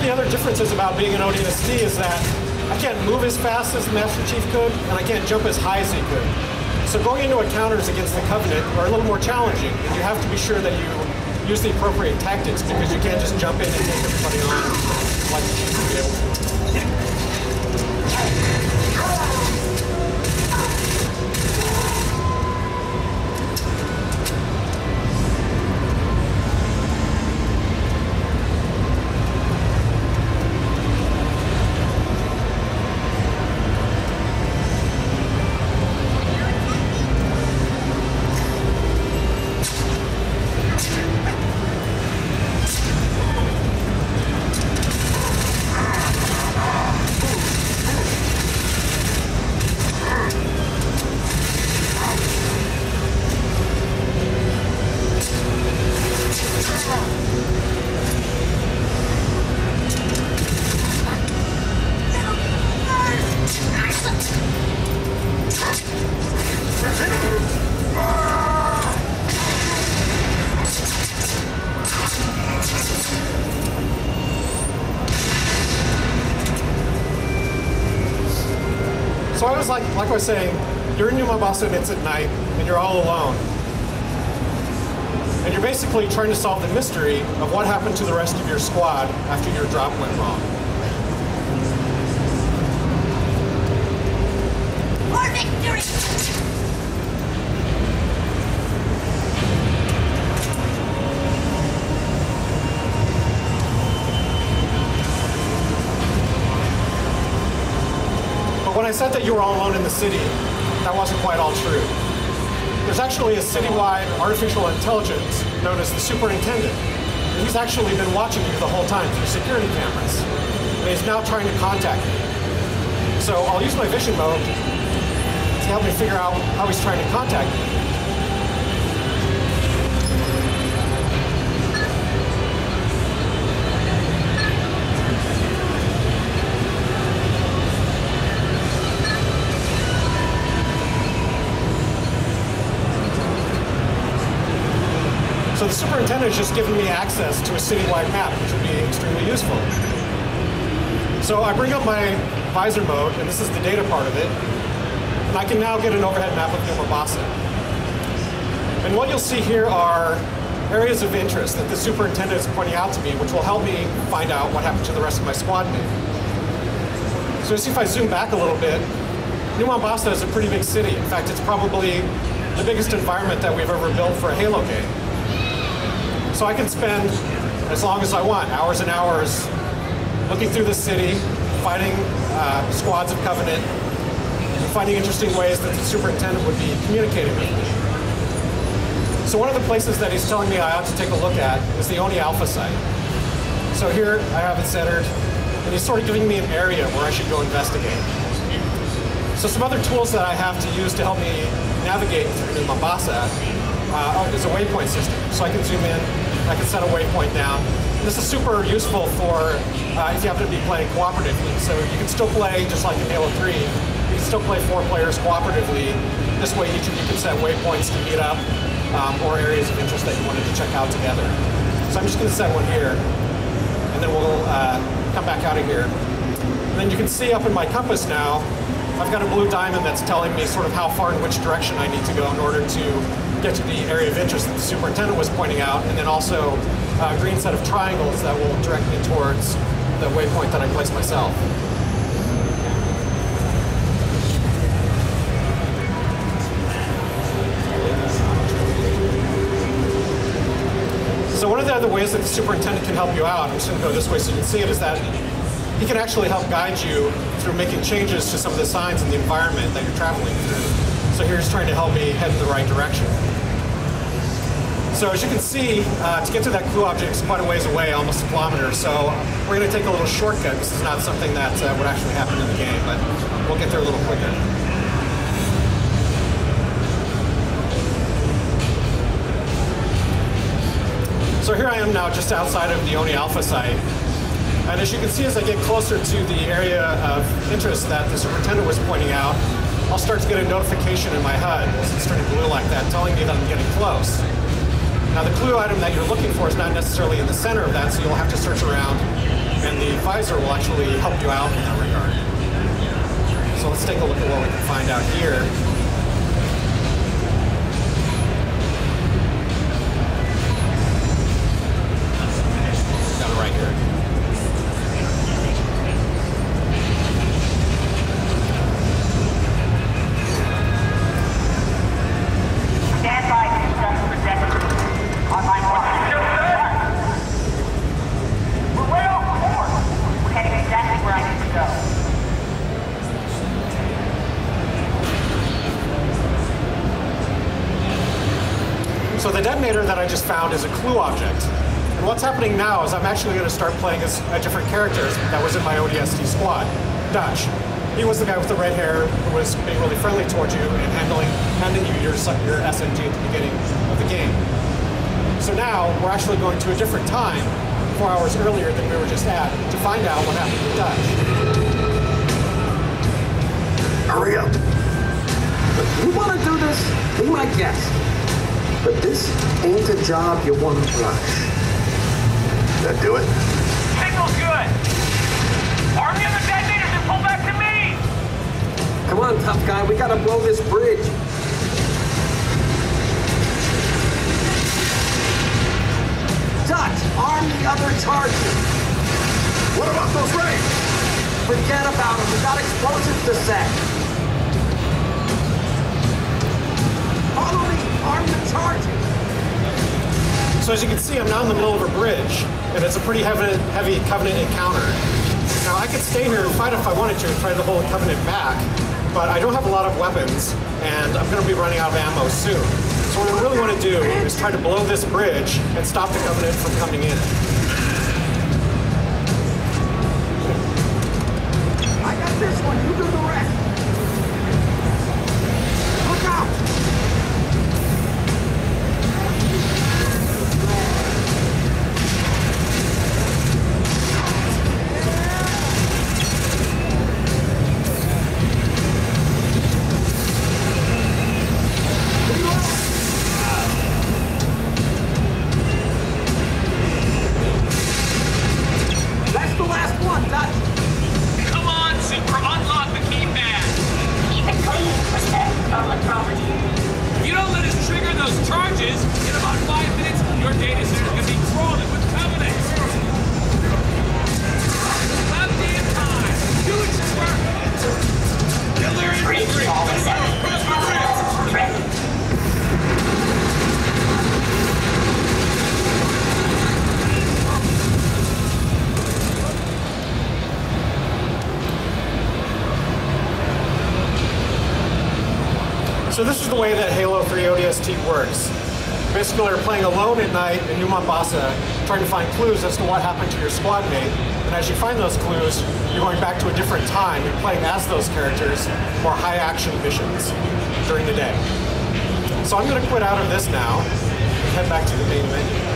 the other differences about being an ODST is that I can't move as fast as the Master Chief could, and I can't jump as high as he could. So going into encounters against the Covenant are a little more challenging, and you have to be sure that you use the appropriate tactics, because you can't just jump in and take everybody on like the Chief would be able to. So I was like I was saying, you're in New Mombasa and it's at night, and you're all alone. And you're basically trying to solve the mystery of what happened to the rest of your squad after your drop went wrong. For victory! When I said that you were all alone in the city, that wasn't quite all true. There's actually a citywide artificial intelligence known as the Superintendent. And he's actually been watching you the whole time through security cameras. And he's now trying to contact you. So I'll use my vision mode to help me figure out how he's trying to contact you. So the Superintendent has just given me access to a citywide map, which will be extremely useful. So I bring up my visor mode, and this is the data part of it, and I can now get an overhead map of New Mombasa. And what you'll see here are areas of interest that the Superintendent is pointing out to me, which will help me find out what happened to the rest of my squad mate. So you see, if I zoom back a little bit, New Mombasa is a pretty big city. In fact, it's probably the biggest environment that we've ever built for a Halo game. So I can spend as long as I want, hours and hours, looking through the city, fighting squads of Covenant, and finding interesting ways that the Superintendent would be communicating with me. So one of the places that he's telling me I ought to take a look at is the Oni Alpha site. So here I have it centered, and he's sort of giving me an area where I should go investigate. So some other tools that I have to use to help me navigate through New Mombasa is a waypoint system. So I can zoom in, I can set a waypoint down. And this is super useful for if you happen to be playing cooperatively. So you can still play just like in Halo 3. You can still play 4 players cooperatively. This way each of you can set waypoints to meet up or areas of interest that you wanted to check out together. So I'm just going to set one here, and then we'll come back out of here. And then you can see up in my compass now, I've got a blue diamond that's telling me sort of how far in which direction I need to go in order to get to the area of interest that the Superintendent was pointing out, and then also a green set of triangles that will direct me towards the waypoint that I placed myself. So one of the other ways that the Superintendent can help you out, I'm just going to go this way so you can see it, is that he can actually help guide you through making changes to some of the signs in the environment that you're traveling through. So here he's trying to help me head in the right direction. So as you can see, to get to that clue object is quite a ways away, almost a kilometer. So we're going to take a little shortcut. This is not something that would actually happen in the game, but we'll get there a little quicker. So here I am now just outside of the Oni Alpha site. And as you can see, as I get closer to the area of interest that the Superintendent was pointing out, I'll start to get a notification in my HUD as it's turning blue like that, telling me that I'm getting close. Now the clue item that you're looking for is not necessarily in the center of that, so you'll have to search around, and the visor will actually help you out in that regard. So let's take a look at what we can find out here. Got it right here. So the detonator that I just found is a clue object. And what's happening now is I'm actually going to start playing as a different character that was in my ODST squad, Dutch. He was the guy with the red hair who was being really friendly towards you and handing you your SMG at the beginning of the game. So now we're actually going to a different time, 4 hours earlier than we were just at, to find out what happened with Dutch. Hurry up. Look, you want to do this? Be my guest. But this ain't a job you want to rush. That do it? Signal's good. Army of the detonators and pull back to me. Come on, tough guy. We gotta blow this bridge. Dutch, arm the other charges. What about those rays? Forget about them. We got explosives to set. Follow me. Arm the charges. So as you can see, I'm now in the middle of a bridge, and it's a pretty heavy Covenant encounter. Now I could stay here and fight if I wanted to and try to hold Covenant back, but I don't have a lot of weapons, and I'm going to be running out of ammo soon. So what I really want to do is try to blow this bridge and stop the Covenant from coming in. I got this one. You do the rest. Look out! That's the last one, Dutch. Come on, Super, unlock the keypad. Keep it clean. Protect public property. If you don't let us trigger those charges, in about 5 minutes, your data center is going to be crawling with Covenants. About damn time. Do it, Super. Bridge all set. Assets ready. So this is the way that Halo 3 ODST works. Basically, you're playing alone at night in New Mombasa, trying to find clues as to what happened to your squad mate. And as you find those clues, you're going back to a different time. You're playing as those characters, more high-action missions during the day. So I'm going to quit out of this now and head back to the main menu.